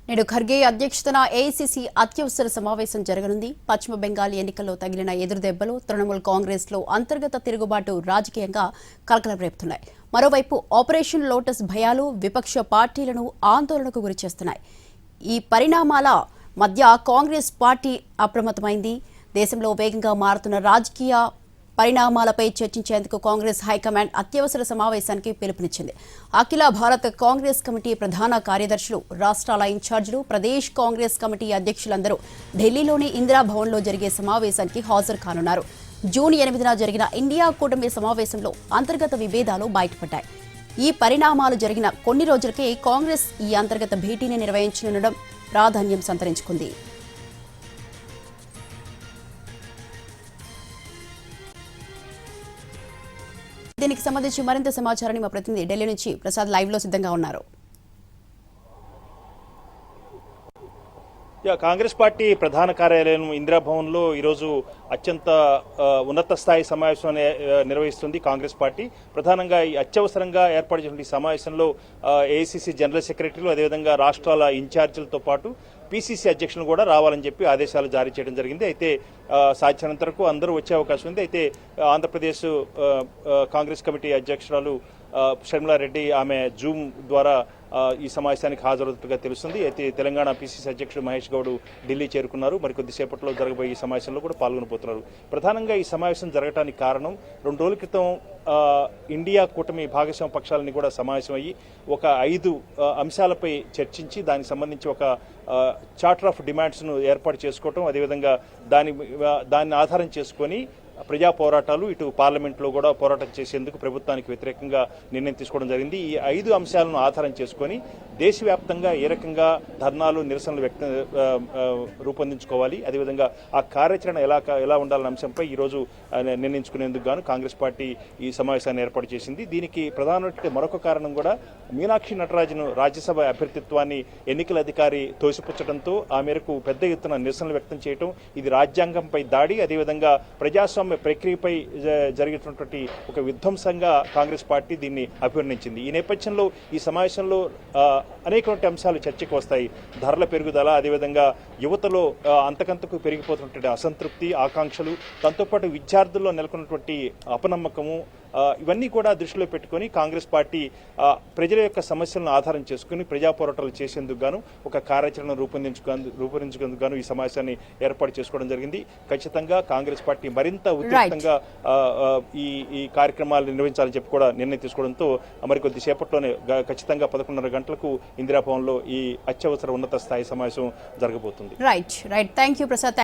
నేడు ఖర్గే అధ్యక్షతన ఏఐసీసీ అత్యవసర సమావేశం జరగనుంది. పశ్చిమ బెంగాల్ ఎన్నికల్లో తగిలిన ఎదురుదెబ్బలు తృణమూల్ కాంగ్రెస్ లో అంతర్గత తిరుగుబాటు రాజకీయంగా కలకలం రేపుతున్నాయి. మరోవైపు ఆపరేషన్ లోటస్ భయాలు విపక్ష పార్టీలను ఆందోళనకు గురిచేస్తున్నాయి. ఈ పరిణామాల మధ్య కాంగ్రెస్ పార్టీ అప్రమత్తమైంది. దేశంలో వేగంగా మారుతున్న రాజకీయ పరిణామాలపై చర్చించేందుకు కాంగ్రెస్ హైకమాండ్ అత్యవసర సమావేశానికి పిలుపునిచ్చింది. అఖిల భారత కాంగ్రెస్ కమిటీ ప్రధాన కార్యదర్శులు, రాష్ట్రాల ఇన్ఛార్జీలు, ప్రదేశ్ కాంగ్రెస్ కమిటీ అధ్యక్షులందరూ ఢిల్లీలోని ఇందిరాభవన్లో జరిగే సమావేశానికి హాజరు కానున్నారు. జూన్ 8న జరిగిన ఇండియా కూటమి సమావేశంలో అంతర్గత విభేదాలు బయటపడ్డాయి. ఈ పరిణామాలు జరిగిన కొన్ని రోజులకే కాంగ్రెస్ ఈ అంతర్గత భేటీని నిర్వహించనుండడం ప్రాధాన్యం సంతరించుకుంది. దీనికి సంబంధించి మరింత సమాచారాన్ని మా ప్రతినిధి ఢిల్లీ నుంచి ప్రసాద్ లైవ్ లో సిద్ధంగా ఉన్నారు. కాంగ్రెస్ పార్టీ ప్రధాన కార్యాలయం ఇందిరాభవన్లో ఈరోజు అత్యంత ఉన్నత స్థాయి సమావేశం నిర్వహిస్తుంది. కాంగ్రెస్ పార్టీ ప్రధానంగా ఈ అత్యవసరంగా ఏర్పాటు చేసిన సమావేశంలో ఏఐసీసీ జనరల్ సెక్రటరీలు, అదేవిధంగా రాష్ట్రాల ఇన్ఛార్జీలతో పాటు పీసీసీ అధ్యక్షులు కూడా రావాలని చెప్పి ఆదేశాలు జారీ చేయడం జరిగింది. అయితే సాధ్యమైనంత వరకు అందరూ వచ్చే అవకాశం ఉంది. అయితే ఆంధ్రప్రదేశ్ కాంగ్రెస్ కమిటీ అధ్యక్షురాలు షర్మిలారెడ్డి ఆమె జూమ్ ద్వారా ఈ సమావేశానికి హాజరవుతున్నట్టుగా తెలుస్తుంది. అయితే తెలంగాణ పీసీసీ అధ్యక్షుడు మహేష్ గౌడ్ ఢిల్లీ చేరుకున్నారు. మరికొద్దిసేపట్లో జరగబోయే ఈ సమావేశంలో కూడా పాల్గొనబోతున్నారు. ప్రధానంగా ఈ సమావేశం జరగడానికి కారణం 2 రోజుల క్రితం ఇండియా కూటమి భాగస్వామ్య పక్షాలని కూడా సమావేశం అయ్యి ఒక 5 అంశాలపై చర్చించి దానికి సంబంధించి ఒక చార్టర్ ఆఫ్ డిమాండ్స్ను ఏర్పాటు చేసుకోవటం, అదేవిధంగా దాన్ని ఆధారం చేసుకొని ప్రజా పోరాటాలు, ఇటు పార్లమెంట్లో కూడా పోరాటం చేసేందుకు ప్రభుత్వానికి వ్యతిరేకంగా నిర్ణయం తీసుకోవడం జరిగింది. ఈ 5 అంశాలను ఆధారం చేసుకొని దేశవ్యాప్తంగా ఏ రకంగా ధర్నాలు, నిరసనలు రూపొందించుకోవాలి, అదేవిధంగా ఆ కార్యాచరణ ఎలా ఉండాలన్న అంశంపై ఈరోజు నిర్ణయించుకునేందుకు గాను కాంగ్రెస్ పార్టీ ఈ సమావేశాన్ని ఏర్పాటు చేసింది. దీనికి ప్రధానమైన మరొక కారణం కూడా మీనాక్షి నటరాజన్ రాజ్యసభ అభ్యర్థిత్వాన్ని ఎన్నికల అధికారి తోసిపుచ్చడంతో ఆ మేరకు పెద్ద ఎత్తున నిరసనలు వ్యక్తం చేయడం, ఇది రాజ్యాంగంపై దాడి, అదేవిధంగా ప్రజాస్వామ్య ప్రక్రియపై జరిగినటువంటి ఒక విధ్వంసంగా కాంగ్రెస్ పార్టీ దీన్ని అభివర్ణించింది. ఈ నేపథ్యంలో ఈ సమావేశంలో అనేకటువంటి అంశాలు చర్చకు వస్తాయి. ధరల పెరుగుదల, అదేవిధంగా యువతలో అంతకంతకు పెరిగిపోతున్నటువంటి అసంతృప్తి, ఆకాంక్షలు, దాంతోపాటు విద్యార్థుల్లో నెలకొన్నటువంటి అపనమ్మకము, ఇవన్నీ కూడా దృష్టిలో పెట్టుకుని కాంగ్రెస్ పార్టీ ప్రజల యొక్క సమస్యలను ఆధారం చేసుకుని ప్రజా పోరాటాలు చేసేందుకు గాను ఒక కార్యాచరణ రూపొందించుకుందుకు గాను ఈ సమావేశాన్ని ఏర్పాటు చేసుకోవడం జరిగింది. ఖచ్చితంగా కాంగ్రెస్ పార్టీ మరింత ఉధృతంగా ఈ కార్యక్రమాలు నిర్వహించాలని చెప్పి కూడా నిర్ణయం తీసుకోవడంతో మరికొద్ది సేపట్లోనే ఖచ్చితంగా 11:30 గంటలకు ఇందిరాభవన్లో ఈ అత్యవసర ఉన్నత స్థాయి సమావేశం జరగబోతుంది. Right thank you Prasad.